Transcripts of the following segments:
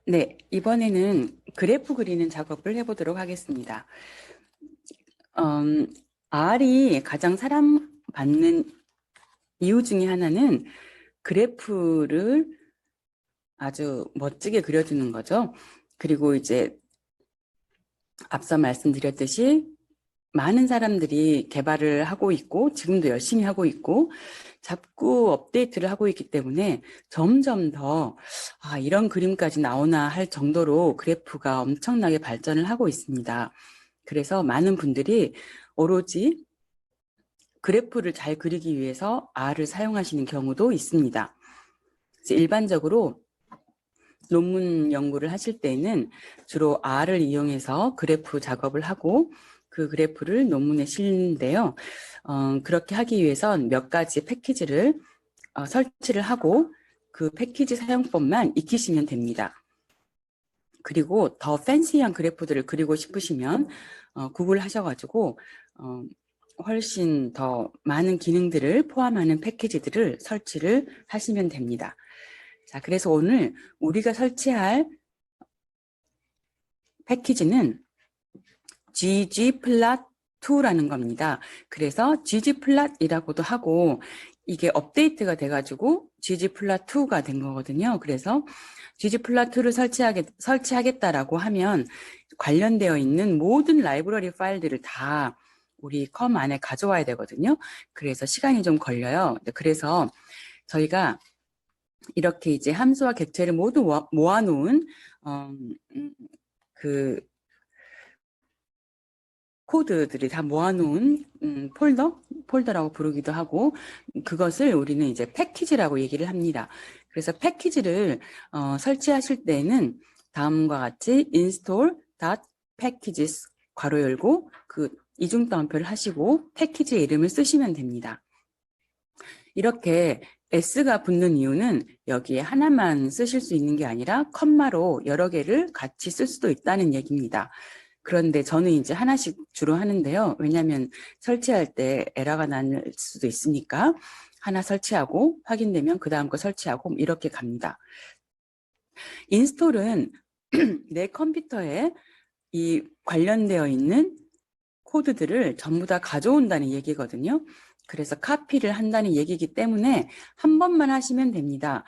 네, 이번에는 그래프 그리는 작업을 해보도록 하겠습니다. R이 가장 사랑받는 이유 중에 하나는 그래프를 아주 멋지게 그려주는 거죠. 그리고 이제 앞서 말씀드렸듯이 많은 사람들이 개발을 하고 있고 지금도 열심히 하고 있고 자꾸 업데이트를 하고 있기 때문에 점점 더 이런 그림까지 나오나 할 정도로 그래프가 엄청나게 발전을 하고 있습니다. 그래서 많은 분들이 오로지 그래프를 잘 그리기 위해서 R을 사용하시는 경우도 있습니다. 일반적으로 논문 연구를 하실 때는 주로 R을 이용해서 그래프 작업을 하고 그 그래프를 논문에 실는데요. 그렇게 하기 위해선 몇 가지 패키지를 설치를 하고 그 패키지 사용법만 익히시면 됩니다. 그리고 더 팬시한 그래프들을 그리고 싶으시면 구글 하셔가지고 훨씬 더 많은 기능들을 포함하는 패키지들을 설치를 하시면 됩니다. 자, 그래서 오늘 우리가 설치할 패키지는 ggplot2라는 겁니다. 그래서 ggplot이라고도 하고 이게 업데이트가 돼가지고 ggplot2가 된 거거든요. 그래서 ggplot2를 설치하겠다라고 하면 관련되어 있는 모든 라이브러리 파일들을 다 우리 컴 안에 가져와야 되거든요. 그래서 시간이 좀 걸려요. 그래서 저희가 이렇게 이제 함수와 객체를 모두 모아놓은 그 코드들이 다 모아놓은 폴더라고 부르기도 하고 그것을 우리는 이제 패키지라고 얘기를 합니다. 그래서 패키지를 설치하실 때는 다음과 같이 install.packages 괄호 열고 그 이중따옴표를 하시고 패키지의 이름을 쓰시면 됩니다. 이렇게 S가 붙는 이유는 여기에 하나만 쓰실 수 있는 게 아니라 컴마로 여러 개를 같이 쓸 수도 있다는 얘기입니다. 그런데 저는 이제 하나씩 주로 하는데요. 왜냐하면 설치할 때 에러가 날 수도 있으니까 하나 설치하고 확인되면 그 다음 거 설치하고 이렇게 갑니다. 인스톨은 내 컴퓨터에 이 관련되어 있는 코드들을 전부 다 가져온다는 얘기거든요. 그래서 카피를 한다는 얘기이기 때문에 한 번만 하시면 됩니다.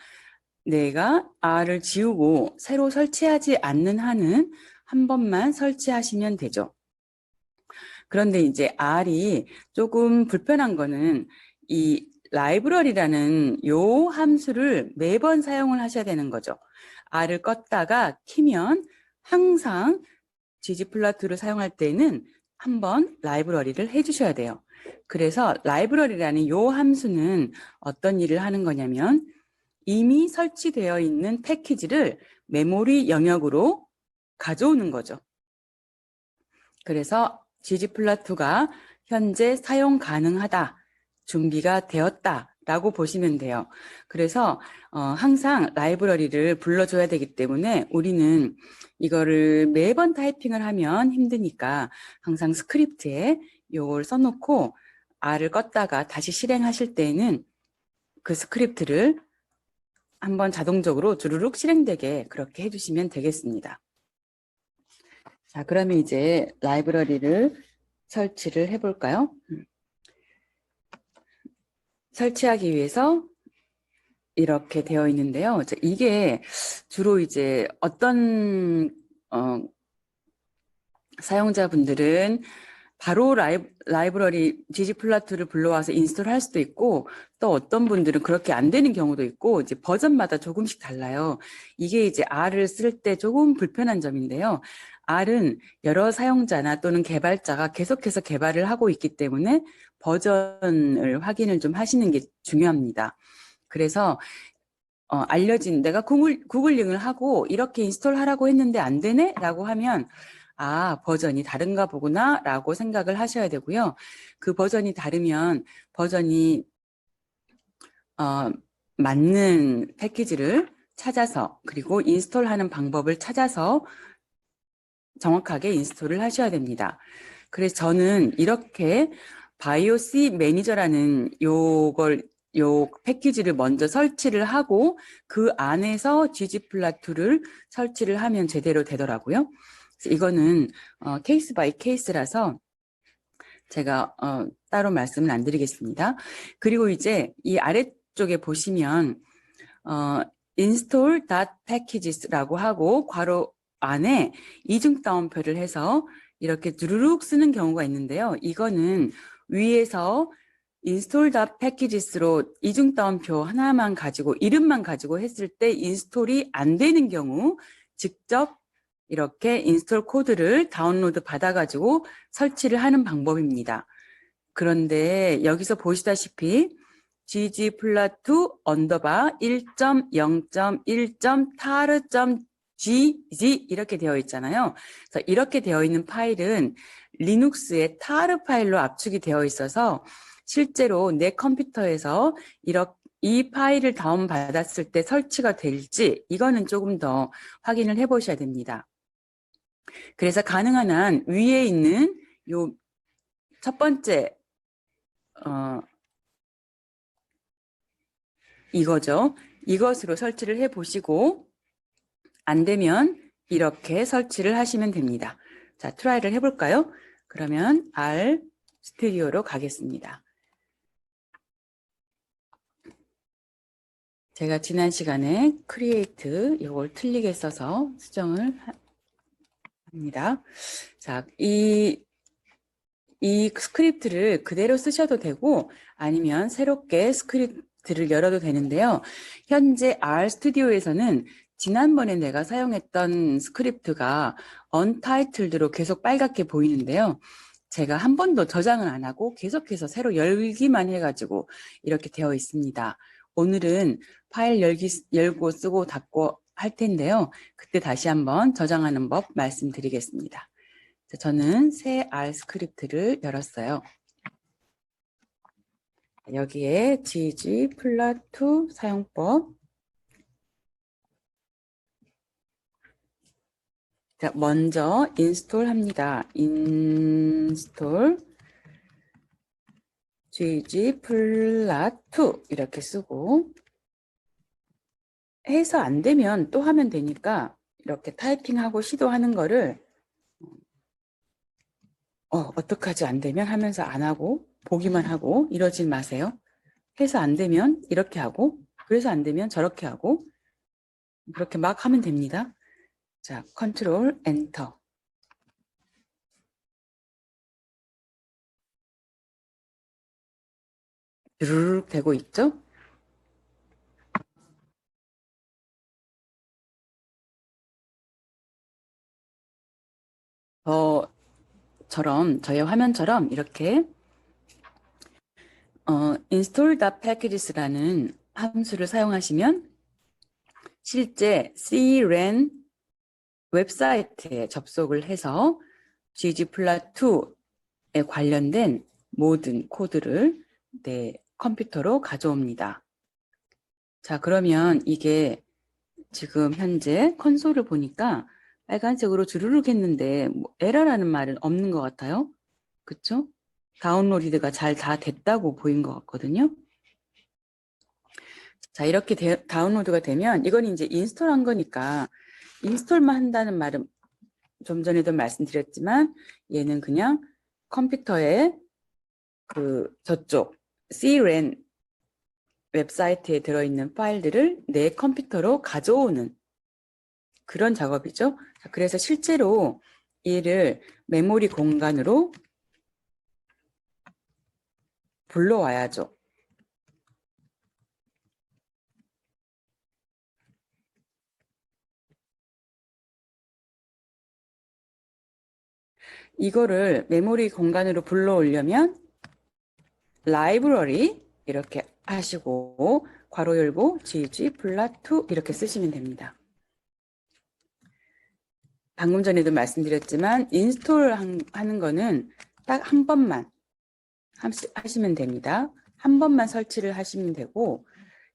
내가 R을 지우고 새로 설치하지 않는 한은 한 번만 설치하시면 되죠. 그런데 이제 R이 조금 불편한 거는 이 라이브러리라는 요 함수를 매번 사용을 하셔야 되는 거죠. R을 껐다가 키면 항상 ggplot를 사용할 때는 한번 라이브러리를 해주셔야 돼요. 그래서 라이브러리라는 요 함수는 어떤 일을 하는 거냐면 이미 설치되어 있는 패키지를 메모리 영역으로 가져오는 거죠. 그래서 ggplot2가 현재 사용 가능하다, 준비가 되었다 라고 보시면 돼요. 그래서 항상 라이브러리를 불러줘야 되기 때문에 우리는 이거를 매번 타이핑을 하면 힘드니까 항상 스크립트에 이걸 써놓고 R을 껐다가 다시 실행하실 때에는 그 스크립트를 한번 자동적으로 주르륵 실행되게 그렇게 해주시면 되겠습니다. 자, 그러면 이제 라이브러리를 설치를 해볼까요? 설치하기 위해서 이렇게 되어 있는데요. 이게 주로 이제 어떤 사용자분들은 바로 라이브러리 ggplot를 불러와서 인스톨할 수도 있고 또 어떤 분들은 그렇게 안 되는 경우도 있고 이제 버전마다 조금씩 달라요. 이게 이제 R을 쓸 때 조금 불편한 점인데요. R은 여러 사용자나 또는 개발자가 계속해서 개발을 하고 있기 때문에 버전을 확인을 좀 하시는 게 중요합니다. 그래서 알려진 내가 구글링을 하고 이렇게 인스톨하라고 했는데 안 되네? 라고 하면 버전이 다른가 보구나 라고 생각을 하셔야 되고요. 그 버전이 다르면 버전이 맞는 패키지를 찾아서 그리고 인스톨하는 방법을 찾아서 정확하게 인스톨을 하셔야 됩니다. 그래서 저는 이렇게 바이오시 매니저라는 요걸 요 패키지를 먼저 설치를 하고 그 안에서 ggplot2를 설치를 하면 제대로 되더라고요. 그래서 이거는 케이스 바이 케이스라서 제가 따로 말씀을 안 드리겠습니다. 그리고 이제 이 아래쪽에 보시면 install.packages라고 하고 괄호 안에 이중 따옴표를 해서 이렇게 두루룩 쓰는 경우가 있는데요. 이거는 위에서 install.packages로 이중 따옴표 하나만 가지고 이름만 가지고 했을 때 인스톨이 안 되는 경우 직접 이렇게 인스톨 코드를 다운로드 받아가지고 설치를 하는 방법입니다. 그런데 여기서 보시다시피 ggplot2 언더바 1.0.1.tar.gg 이렇게 되어 있잖아요. 그래서 이렇게 되어 있는 파일은 리눅스의 tar 파일로 압축이 되어 있어서 실제로 내 컴퓨터에서 이 파일을 다운받았을 때 설치가 될지 이거는 조금 더 확인을 해 보셔야 됩니다. 그래서 가능한 한 위에 있는 요 첫 번째 이거죠. 이것으로 설치를 해 보시고 안 되면 이렇게 설치를 하시면 됩니다. 자, 트라이를 해볼까요? 그러면 R 스튜디오로 가겠습니다. 제가 지난 시간에 create 이걸 틀리게 써서 수정을 합니다. 자, 이 스크립트를 그대로 쓰셔도 되고 아니면 새롭게 스크립트를 열어도 되는데요. 현재 R 스튜디오에서는 지난번에 내가 사용했던 스크립트가 언타이틀드로 계속 빨갛게 보이는데요. 제가 한 번도 저장을 안 하고 계속해서 새로 열기만 해가지고 이렇게 되어 있습니다. 오늘은 파일 열고 쓰고 닫고 할 텐데요. 그때 다시 한번 저장하는 법 말씀드리겠습니다. 저는 새 R 스크립트를 열었어요. 여기에 ggplot2 사용법. 자, 먼저 인스톨 합니다. 인스톨 ggplot2 이렇게 쓰고 해서 안 되면 또 하면 되니까 이렇게 타이핑하고 시도하는 거를 어떡하지 안 되면 하면서 안 하고 보기만 하고 이러진 마세요. 해서 안 되면 이렇게 하고 그래서 안 되면 저렇게 하고 그렇게 막 하면 됩니다. 자, 컨트롤 엔터. 드르륵 되고 있죠? 저의 화면처럼 이렇게 install.packages라는 함수를 사용하시면 실제 cran 웹사이트에 접속을 해서 ggplot2에 관련된 모든 코드를 내 컴퓨터로 가져옵니다. 자, 그러면 이게 지금 현재 콘솔을 보니까 빨간색으로 주르륵 했는데 뭐 에러라는 말은 없는 것 같아요. 그쵸? 다운로드가 잘 다 됐다고 보인 것 같거든요. 자, 이렇게 다운로드가 되면 이건 이제 인스톨한 거니까 인스톨만 한다는 말은 좀 전에도 말씀드렸지만 얘는 그냥 컴퓨터에 저쪽 cran 웹사이트에 들어있는 파일들을 내 컴퓨터로 가져오는 그런 작업이죠. 그래서 실제로 얘를 메모리 공간으로 불러와야죠. 이거를 메모리 공간으로 불러오려면 라이브러리 이렇게 하시고 괄호 열고 ggplot2 이렇게 쓰시면 됩니다. 방금 전에도 말씀드렸지만 인스톨 하는 거는 딱 한 번만 하시면 됩니다. 한 번만 설치를 하시면 되고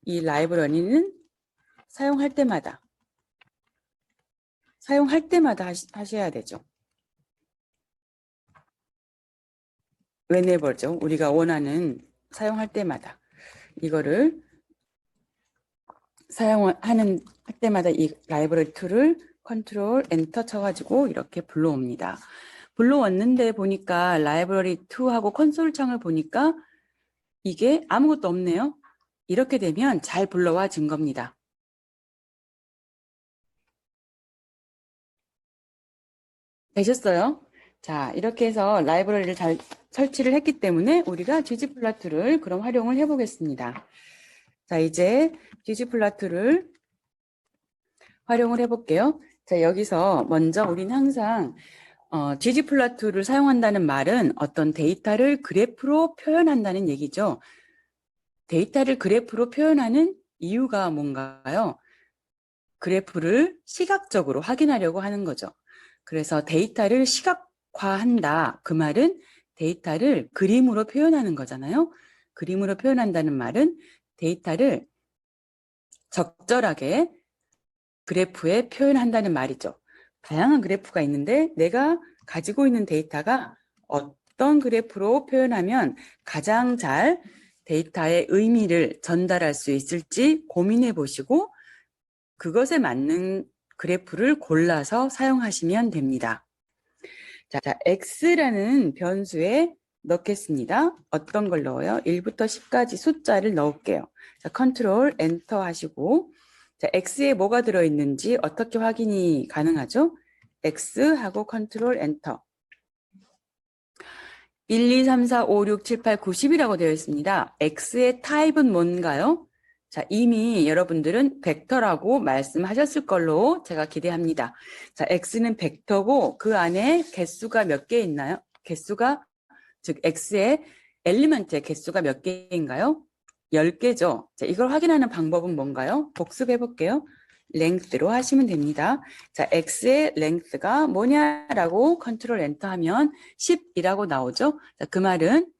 이 라이브러리는 사용할 때마다 하셔야 되죠. whenever죠. 우리가 원하는 사용할 때마다. 이거를 사용하는 할 때마다 이 라이브러리 툴을 컨트롤 엔터 쳐가지고 이렇게 불러옵니다. 불러왔는데 보니까 라이브러리 2하고 콘솔 창을 보니까 이게 아무것도 없네요. 이렇게 되면 잘 불러와 준 겁니다. 되셨어요? 자, 이렇게 해서 라이브러리를 잘 설치를 했기 때문에 우리가 ggplot를 그럼 활용을 해보겠습니다. 자, 이제 ggplot를 활용을 해볼게요. 자, 여기서 먼저 우리는 항상 ggplot를 사용한다는 말은 어떤 데이터를 그래프로 표현한다는 얘기죠. 데이터를 그래프로 표현하는 이유가 뭔가요? 그래프를 시각적으로 확인하려고 하는 거죠. 그래서 데이터를 시각화한다. 그 말은 데이터를 그림으로 표현하는 거잖아요. 그림으로 표현한다는 말은 데이터를 적절하게 그래프에 표현한다는 말이죠. 다양한 그래프가 있는데 내가 가지고 있는 데이터가 어떤 그래프로 표현하면 가장 잘 데이터의 의미를 전달할 수 있을지 고민해 보시고 그것에 맞는 그래프를 골라서 사용하시면 됩니다. 자, x라는 변수에 넣겠습니다. 어떤 걸 넣어요? 1부터 10까지 숫자를 넣을게요. 자, 컨트롤 엔터 하시고 자, x에 뭐가 들어있는지 어떻게 확인이 가능하죠? x하고 컨트롤 엔터 1, 2, 3, 4, 5, 6, 7, 8, 9, 10이라고 되어 있습니다. x의 타입은 뭔가요? 자, 이미 여러분들은 벡터라고 말씀하셨을 걸로 제가 기대합니다. 자, x는 벡터고 그 안에 개수가 몇 개 있나요? 개수가, 즉 x의 엘리먼트의 개수가 몇 개인가요? 10개죠. 자, 이걸 확인하는 방법은 뭔가요? 복습해 볼게요. 랭스로 하시면 됩니다. 자, x의 랭스가 뭐냐라고 컨트롤 엔터 하면 10이라고 나오죠. 자, 그 말은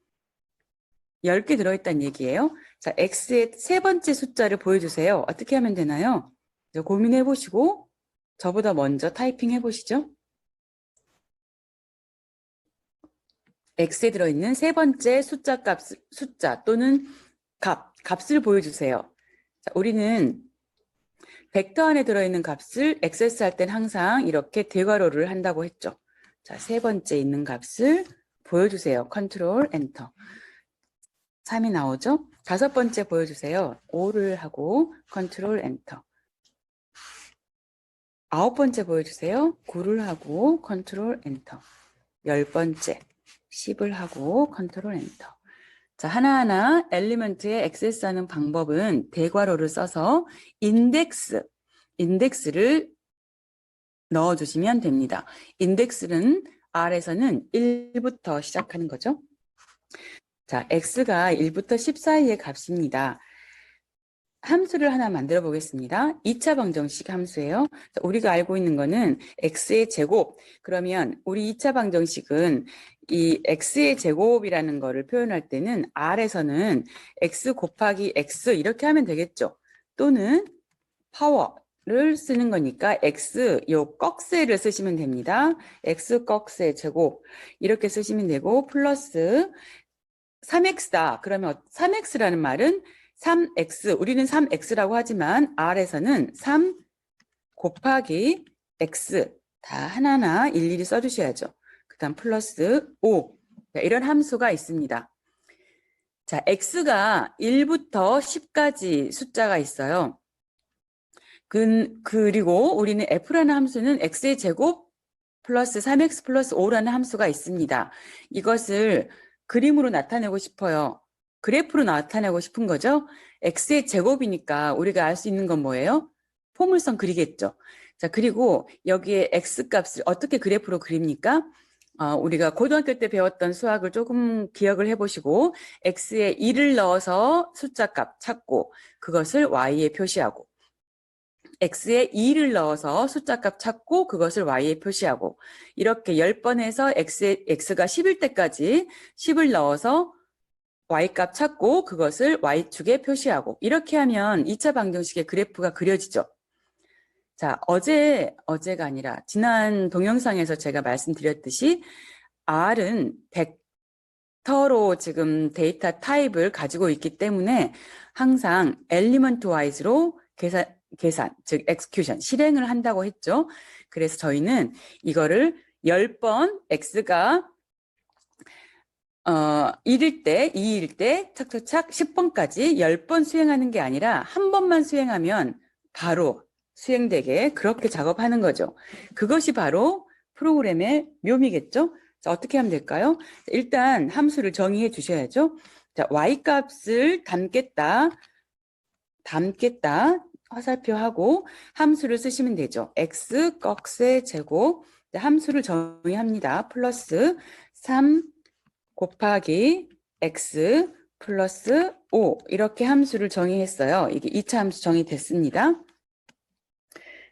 10개 들어있다는 얘기예요. 자, x의 세 번째 숫자를 보여주세요. 어떻게 하면 되나요? 고민해 보시고 저보다 먼저 타이핑 해보시죠. x에 들어있는 세 번째 숫자 또는 값을 보여주세요. 자, 우리는 벡터 안에 들어있는 값을 액세스할 땐 항상 이렇게 대괄호를 한다고 했죠. 자, 세 번째 있는 값을 보여주세요. 컨트롤 엔터. 3이 나오죠? 다섯 번째 보여주세요. 5를 하고 컨트롤 엔터. 아홉 번째 보여주세요. 9를 하고 컨트롤 엔터. 10번째 10을 하고 컨트롤 엔터. 자, 하나하나 엘리먼트에 액세스하는 방법은 대괄호를 써서 인덱스를 넣어주시면 됩니다. 인덱스는 R에서는 1부터 시작하는 거죠. 자, X가 1부터 10 사이의 값입니다. 함수를 하나 만들어 보겠습니다. 2차 방정식 함수예요. 자, 우리가 알고 있는 거는 X의 제곱. 그러면 우리 2차 방정식은 이 X의 제곱이라는 거를 표현할 때는 R에서는 X 곱하기 X 이렇게 하면 되겠죠. 또는 파워를 쓰는 거니까 X 요 꺽쇠를 쓰시면 됩니다. X 꺽쇠 제곱 이렇게 쓰시면 되고 플러스 3X다. 그러면 3X라는 말은 3X, 우리는 3X라고 하지만 R에서는 3 곱하기 X 다 하나하나 일일이 써주셔야죠. 그 다음 플러스 5 이런 함수가 있습니다. 자, X가 1부터 10까지 숫자가 있어요. 그리고 우리는 F라는 함수는 X의 제곱 플러스 3X 플러스 5라는 함수가 있습니다. 이것을 그림으로 나타내고 싶어요. 그래프로 나타내고 싶은 거죠. X의 제곱이니까 우리가 알 수 있는 건 뭐예요? 포물선 그리겠죠. 자, 그리고 여기에 X 값을 어떻게 그래프로 그립니까? 우리가 고등학교 때 배웠던 수학을 조금 기억을 해보시고 X에 1을 넣어서 숫자 값 찾고 그것을 Y에 표시하고 X에 2를 넣어서 숫자 값 찾고 그것을 Y에 표시하고 이렇게 10번 해서 X가 10일 때까지 10을 넣어서 Y값 찾고 그것을 Y축에 표시하고 이렇게 하면 2차 방정식의 그래프가 그려지죠. 자, 어제가 아니라 지난 동영상에서 제가 말씀드렸듯이 R은 벡터로 지금 데이터 타입을 가지고 있기 때문에 항상 엘리먼트 와이즈로 계산, 즉 execution, 실행을 한다고 했죠. 그래서 저희는 이거를 10번 x가 1일 때, 2일 때 착착착 10번까지 10번 수행하는 게 아니라 한 번만 수행하면 바로 수행되게 그렇게 작업하는 거죠. 그것이 바로 프로그램의 묘미겠죠. 자, 어떻게 하면 될까요? 일단 함수를 정의해 주셔야죠. 자, y 값을 담겠다 화살표 하고 함수를 쓰시면 되죠. x 꺽쇠 제곱, 함수를 정의합니다. 플러스 3 곱하기 x 플러스 5 이렇게 함수를 정의했어요. 이게 2차 함수 정의됐습니다.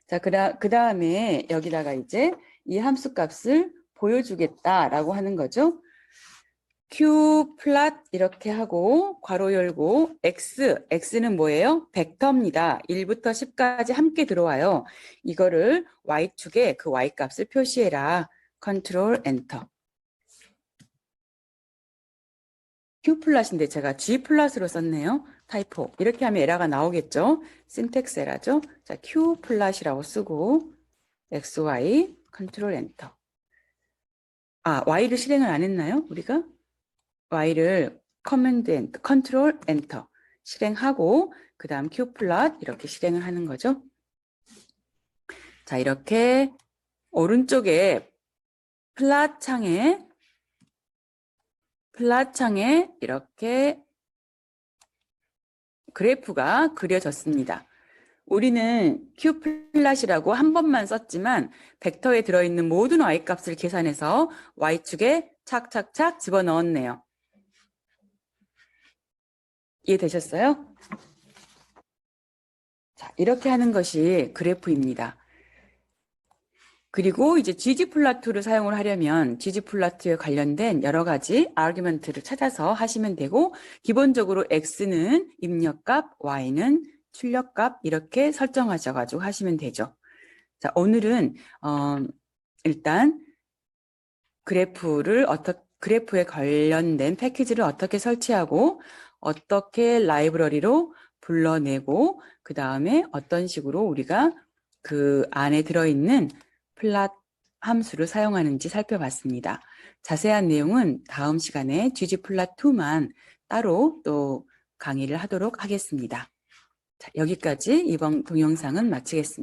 자, 그 다음에 여기다가 이제 이 함수 값을 보여주겠다라고 하는 거죠. q 플랫 이렇게 하고 괄호 열고 x는 뭐예요? 벡터입니다. 1부터 10까지 함께 들어와요. 이거를 y축에 그 y 값을 표시해라. 컨트롤 엔터. q 플랫인데 제가 g 플랫으로 썼네요. 타이포. 이렇게 하면 에러가 나오겠죠. 신텍스 에러죠. 자, q 플랫이라고 쓰고 xy 컨트롤 엔터. 아, y를 실행을 안 했나요? 우리가 y를 커맨드 엔터, 컨트롤 엔터 실행하고 그 다음 q 플랫 이렇게 실행을 하는 거죠. 자, 이렇게 오른쪽에 플랫 창에 이렇게 그래프가 그려졌습니다. 우리는 q 플랫이라고 한 번만 썼지만 벡터에 들어있는 모든 y 값을 계산해서 y축에 착착착 집어넣었네요. 이해되셨어요? 자, 이렇게 하는 것이 그래프입니다. 그리고 이제 ggplot를 사용을 하려면 ggplot에 관련된 여러 가지 아규먼트를 찾아서 하시면 되고 기본적으로 x는 입력값, y는 출력값 이렇게 설정하셔가지고 하시면 되죠. 자, 오늘은 일단 그래프에 관련된 패키지를 어떻게 설치하고 어떻게 라이브러리로 불러내고 그 다음에 어떤 식으로 우리가 그 안에 들어있는 플랫 함수를 사용하는지 살펴봤습니다. 자세한 내용은 다음 시간에 ggplot2만 따로 또 강의를 하도록 하겠습니다. 자, 여기까지 이번 동영상은 마치겠습니다.